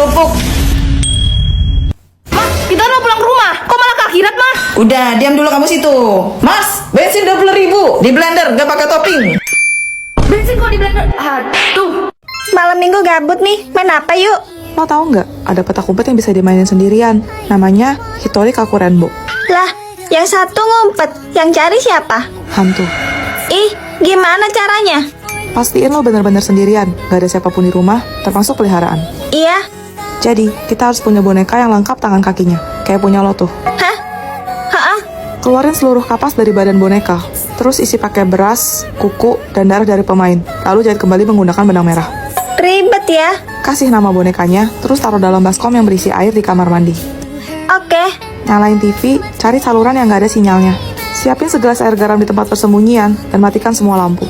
kerupuk. Ma, kita udah pulang ke rumah. Kok malah ke akhirat, Ma? Udah, diam dulu kamu situ. Mas, bensin 20.000 di blender, gak pakai topping. Bensin kok di blender? Aduh. Malam minggu gabut nih, main apa yuk? Lo tahu nggak, ada petak umpet yang bisa dimainin sendirian. Namanya Hitori Kakurenbo. Lah, yang satu ngumpet, yang cari siapa? Hantu. Ih, gimana caranya? Pastiin lo bener-bener sendirian, gak ada siapapun di rumah, termasuk peliharaan. Iya. Jadi, kita harus punya boneka yang lengkap tangan kakinya, kayak punya lo tuh. Hah? Hah? Keluarin seluruh kapas dari badan boneka, terus isi pakai beras, kuku, dan darah dari pemain. Lalu jahit kembali menggunakan benang merah. Ribet ya. Kasih nama bonekanya, terus taruh dalam baskom yang berisi air di kamar mandi. Oke. Nyalain TV, cari saluran yang gak ada sinyalnya. Siapin segelas air garam di tempat persembunyian, dan matikan semua lampu.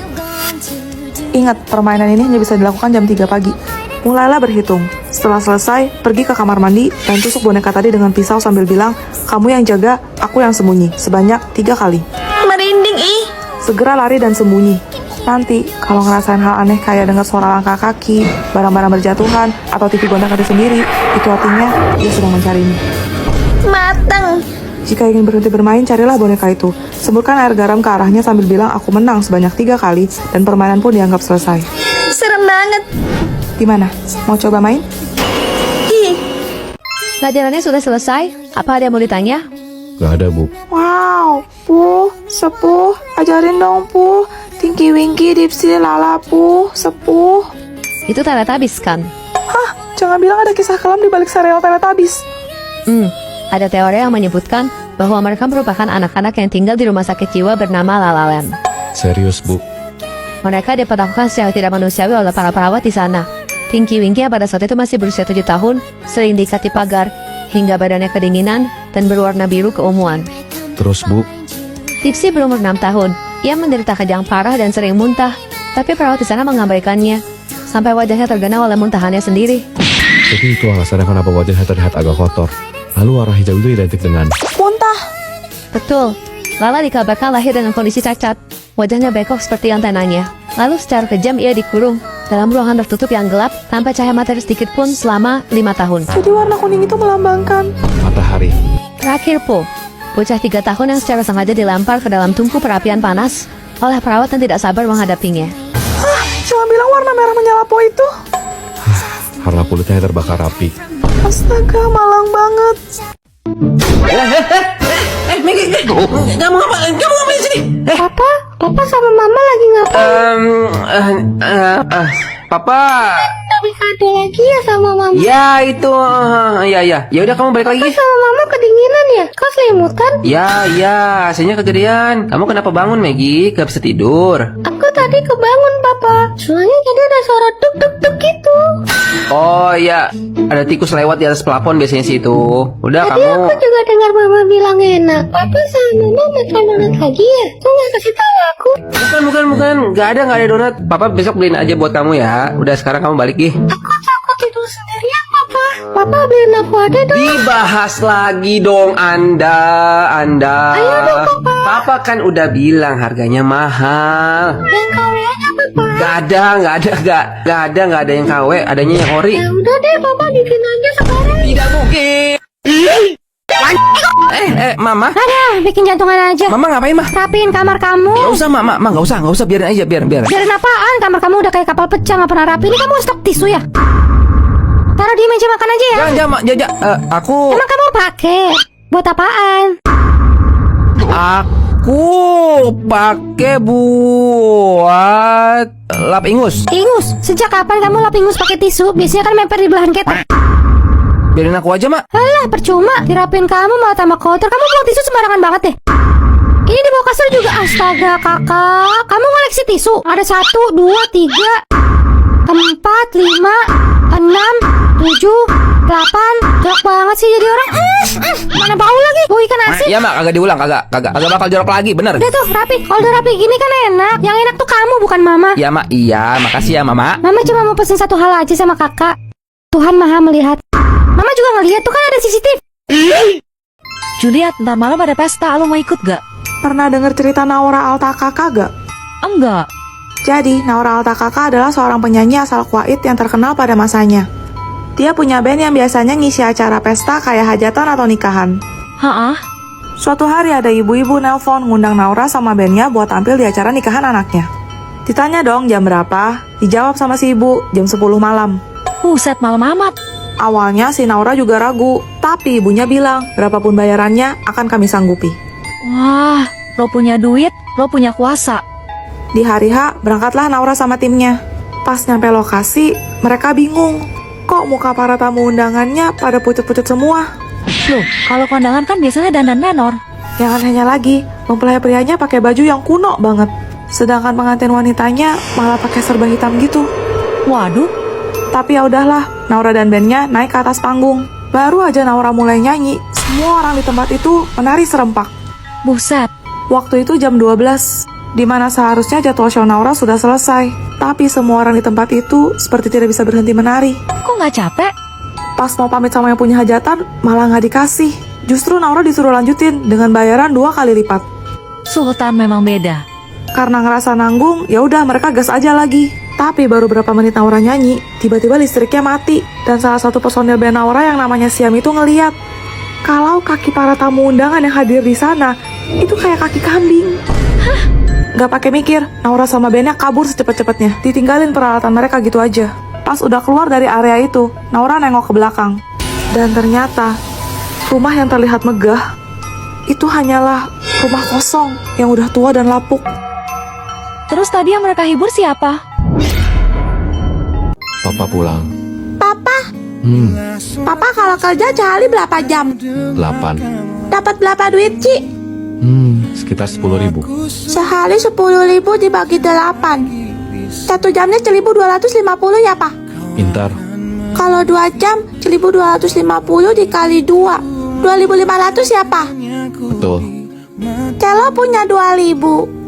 Ingat, permainan ini hanya bisa dilakukan jam 3 pagi. Mulailah berhitung. Setelah selesai, pergi ke kamar mandi dan tusuk boneka tadi dengan pisau sambil bilang, "Kamu yang jaga, aku yang sembunyi," sebanyak 3 kali. Merinding ih. Segera lari dan sembunyi. Nanti, kalau ngerasain hal aneh kayak dengar suara langkah kaki, barang-barang berjatuhan, atau TV gonta kaki sendiri, itu artinya dia sedang mencarimu. Mateng. Jika ingin berhenti bermain, carilah boneka itu. Semburkan air garam ke arahnya sambil bilang, "Aku menang," sebanyak 3 kali, dan permainan pun dianggap selesai. Serem banget. Gimana? Mau coba main? Ih. Pelajarannya sudah selesai? Apa ada yang mau ditanya? Gak ada, Bu. Wow, Puh, Sepuh, ajarin dong, Puh. Tinky Winky, Dipsy, Lala, Puh, Sepuh. Itu Teletubbies kan? Hah, jangan bilang ada kisah kelam di balik serial Teletubbies. Ada teori yang menyebutkan bahwa mereka merupakan anak-anak yang tinggal di rumah sakit jiwa bernama Lalaland. Serius, Bu. Mereka diperlakukan secara tidak manusiawi oleh para perawat di sana. Tinky Winky yang pada saat itu masih berusia 7 tahun, sering diikat di pagar, hingga badannya kedinginan dan berwarna biru keunguan. Terus, Bu, Dipsy berumur 6 tahun. Ia menderita kejang parah dan sering muntah, tapi perawat di sana mengabaikannya, sampai wajahnya tergenang oleh muntahannya sendiri. jadi itu alasannya kenapa wajahnya terlihat agak kotor. Lalu warna hijau itu identik dengan... Muntah. Betul, Lala dikabarkan lahir dengan kondisi cacat. Wajahnya bengkok seperti antenanya. Lalu secara kejam ia dikurung dalam ruangan tertutup yang gelap tanpa cahaya matahari sedikit pun selama 5 tahun. Jadi warna kuning itu melambangkan... matahari. Terakhir, Po, bocah 3 tahun yang secara sengaja dilempar ke dalam tungku perapian panas oleh perawat yang tidak sabar menghadapinya. Hah, jangan bilang warna merah menyala Po itu. Karena kulitnya terbakar api. Astaga, malang banget. Megi, kamu ngapain sini? Papa sama Mama lagi ngapain? Papa. Tapi kado lagi ya sama Mama. Ya itu, ya. Ya udah kamu balik lagi. Sama Mama kedinginan ya? Kau selimutan? Ya, hasilnya kegedean. Kamu kenapa bangun, Maggie? Gak bisa tidur. Aku tadi kebangun Papa. Soalnya tadi ada suara tuk tuk tuk gitu. Oh iya, ada tikus lewat di atas plafon biasanya sih itu. Udah Tadi kamu. aku juga dengar Mama bilang enak. Papa sama Mama makan donat lagi ya? Kok nggak kasih tahu aku? Bukan. Gak ada donat. Papa besok beliin aja buat kamu ya. Udah sekarang kamu balik gih. Aku takut tidur sendirian Papa. Papa beliin aku ada dong. Dibahas lagi dong Anda. Ayo dong, Papa. Papa kan udah bilang harganya mahal. Yang KW aja Papa. Gak ada yang KW, adanya yang ori. Ya udah deh Papa bikin aja sekarang. Tidak mungkin. Mama, Ada, bikin jantungan aja. Mama ngapain mah? Rapiin kamar kamu. Gak usah, Mama, gak usah, biarin aja, biar. Biarin apaan? Kamar kamu udah kayak kapal pecah, nggak pernah rapi. Ini kamu stok tisu ya? Taruh di meja makan aja ya. Jangan, Mak, aku Emang kamu pakai buat apaan? Aku pakai buat lap ingus. Ingus? Sejak kapan kamu lap ingus pakai tisu? Biasanya kan memper di belahan ketek. Biarin aku aja, Mak. Alah, percuma. Dirapin kamu malah tambah kotor. Kamu buang tisu sembarangan banget deh. Ini di bawah kasur juga. Astaga, kakak. Kamu ngoleksi tisu? Ada 1, 2, 3, 4, 5, 6, 7, 8. Jorok banget sih jadi orang. Mana bau lagi? Bau ikan asin. Iya, Mak, kagak diulang, kagak bakal jorok lagi, bener. Udah tuh, rapi. Kalau udah rapi gini kan enak. Yang enak tuh kamu, bukan Mama. Iya, Mak, iya, makasih ya, Mama. Mama cuma mau pesen satu hal aja sama kakak. Tuhan Maha melihat. Mama juga ngeliat tuh kan ada CCTV. Juliet, ntar malam ada pesta, lo mau ikut gak? Pernah dengar cerita Naura Altakaka gak? Enggak. Jadi, Naura Altakaka adalah seorang penyanyi asal Kuwait yang terkenal pada masanya. Dia punya band yang biasanya ngisi acara pesta kayak hajatan atau nikahan. Hah? Suatu hari ada ibu-ibu nelpon ngundang Naura sama bandnya buat tampil di acara nikahan anaknya. Ditanya dong jam berapa, dijawab sama si ibu, jam 10 malam. Buset, malam amat. Awalnya si Naura juga ragu, tapi ibunya bilang berapapun bayarannya akan kami sanggupi. Wah, lo punya duit, lo punya kuasa. Di hari H, berangkatlah Naura sama timnya. Pas nyampe lokasi, mereka bingung. Kok muka para tamu undangannya pada pucet-pucet semua? Loh, kalau kondangan kan biasanya dandan menor. Yang anehnya lagi, mempelai prianya pakai baju yang kuno banget. Sedangkan pengantin wanitanya malah pakai serba hitam gitu. Waduh, Tapi ya udahlah, Naura dan bandnya naik ke atas panggung. Baru aja Naura mulai nyanyi, semua orang di tempat itu menari serempak. buset. Waktu itu jam 12, di mana seharusnya jadwal show Naura sudah selesai. Tapi semua orang di tempat itu seperti tidak bisa berhenti menari. Kok nggak capek? Pas mau pamit sama yang punya hajatan, malah nggak dikasih. Justru Naura disuruh lanjutin dengan bayaran 2 kali lipat. Sultan memang beda. Karena ngerasa nanggung, ya udah mereka gas aja lagi. Tapi baru berapa menit Naura nyanyi, tiba-tiba listriknya mati. Dan salah satu personil band Naura yang namanya Siam itu ngeliat kalau kaki para tamu undangan yang hadir di sana itu kayak kaki kambing. Gak pakai mikir, Naura sama bandnya kabur secepat-cepatnya. Ditinggalin peralatan mereka gitu aja. Pas udah keluar dari area itu, Naura nengok ke belakang. Dan ternyata, rumah yang terlihat megah itu hanyalah rumah kosong yang udah tua dan lapuk. Terus tadi yang mereka hibur siapa? Papa pulang. Papa, Hmm, Papa kalau kerja sehari berapa jam? 8. Dapat berapa duit, Ci? Sekitar 10.000. Sehari 10.000 dibagi 8. 1 jamnya 1.250 ya, Pak? Pintar. Kalau 2 jam, 1.250 dikali 2. 2.500 ya, Pak? Betul. Celo punya 2.000.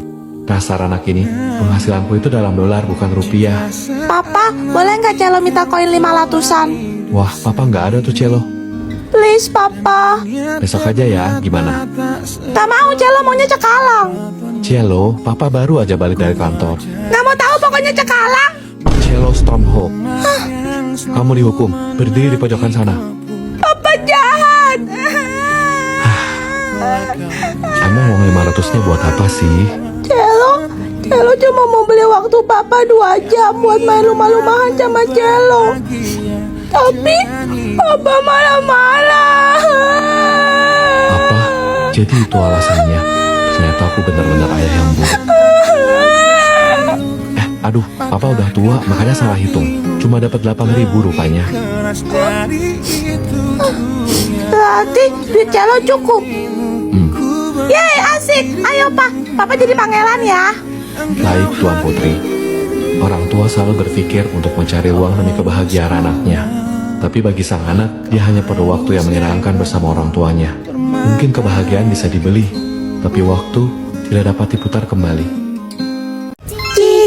Dasar anak ini, penghasilanku itu dalam dolar bukan rupiah. Papa, boleh nggak Celo minta koin 500-an? Wah, papa nggak ada tuh celo. Please, Papa. Besok aja ya, gimana? Gak mau, Celo maunya cekalang. Celo, papa baru aja balik dari kantor. Gak mau tahu pokoknya cekalang. Celo Stormhawk. Kamu dihukum, berdiri di pojokan sana. Papa jahat. Emang uang 500-nya buat apa sih? Celo cuma mau beli waktu Papa 2 jam buat main lumah-lumahan sama Celo. Tapi Papa marah-marah. Apa? Jadi itu alasannya. Ternyata aku benar-benar ayah yang buruk. Aduh, papa udah tua makanya salah hitung. Cuma dapat 8.000 rupanya. Berarti duit Celo cukup. Yeay, asik. Ayo, Pak. Papa jadi pangeran ya. Baik, Tuan Putri. Orang tua selalu berpikir untuk mencari uang demi kebahagiaan anaknya. Tapi bagi sang anak, dia hanya perlu waktu yang menyenangkan bersama orang tuanya. Mungkin kebahagiaan bisa dibeli, tapi waktu tidak dapat diputar kembali.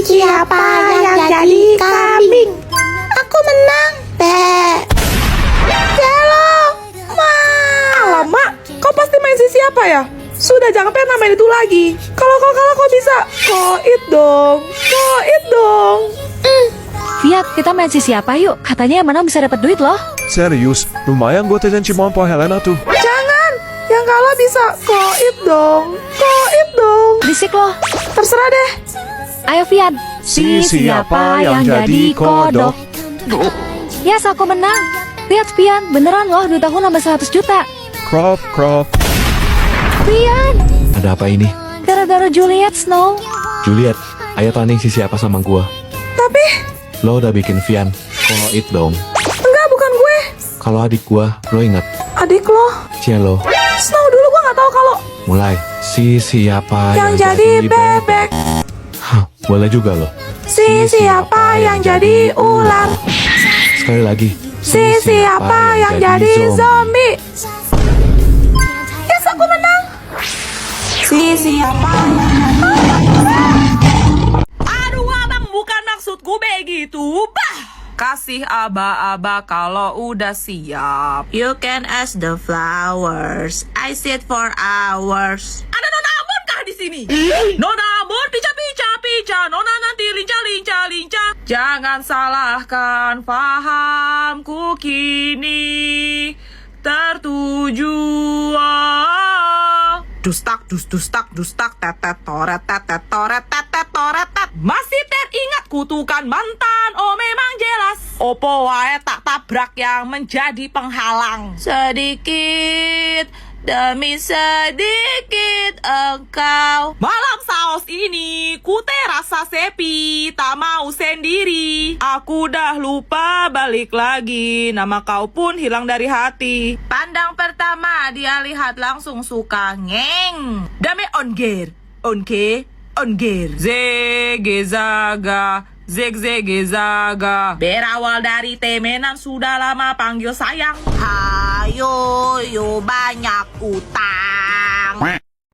Siapa yang jadi kambing? Aku menang. Celo. Alamak, kau pasti main si siapa ya? Sudah jangan pernah main itu lagi. Kalau kau kalah kau bisa koit dong. Fiat, kita main si siapa yuk? Katanya yang menang bisa dapat duit loh. Serius, lumayan gue jajan cimon po Helena tuh. Jangan, yang kalah bisa koit dong. Berisik loh. Terserah deh. Ayo Fiat. Siapa yang jadi kodok? Yes, aku menang. Lihat Fiat, beneran loh, 2 tahun nambah 100 juta. Crop. Fiat, Ada apa ini? gara-gara Juliet Snow. Juliet, ayo tanding si siapa sama gua. Tapi, Lo udah bikin Vian, koit dong. enggak bukan gue. Kalau adik gua, lo ingat? Adik lo. Cielo, Snow dulu gue gak tahu kalau mulai. Si siapa yang jadi bebek. Hah, boleh juga lo. Si siapa yang jadi ular. Sekali lagi. Si siapa yang jadi zombie. Yes, aku menang. Si siapa Aduh abang, bukan maksudku begitu. Kasih aba-aba kalau udah siap. You can ask the flowers. I sit for hours. Ada Nona Amon kah di sini? Nona Amon, pica-pica, lincah, nona nanti lincah. Jangan salahkan fahamku kini tertuju. Dustak, tetet, toret, Masih teringat kutukan mantan, oh memang jelas. Opo wae tak tabrak yang menjadi penghalang. Sedikit demi sedikit engkau. Malam saos ini ku terasa sepi, tak mau sendiri. Aku dah lupa balik lagi, nama kau pun hilang dari hati. Pandang pertama dia lihat langsung suka ngeng. Dame onger, zege zaga. Zege zaga. Berawal dari temenan sudah lama panggil sayang. Hayo yo banyak utang.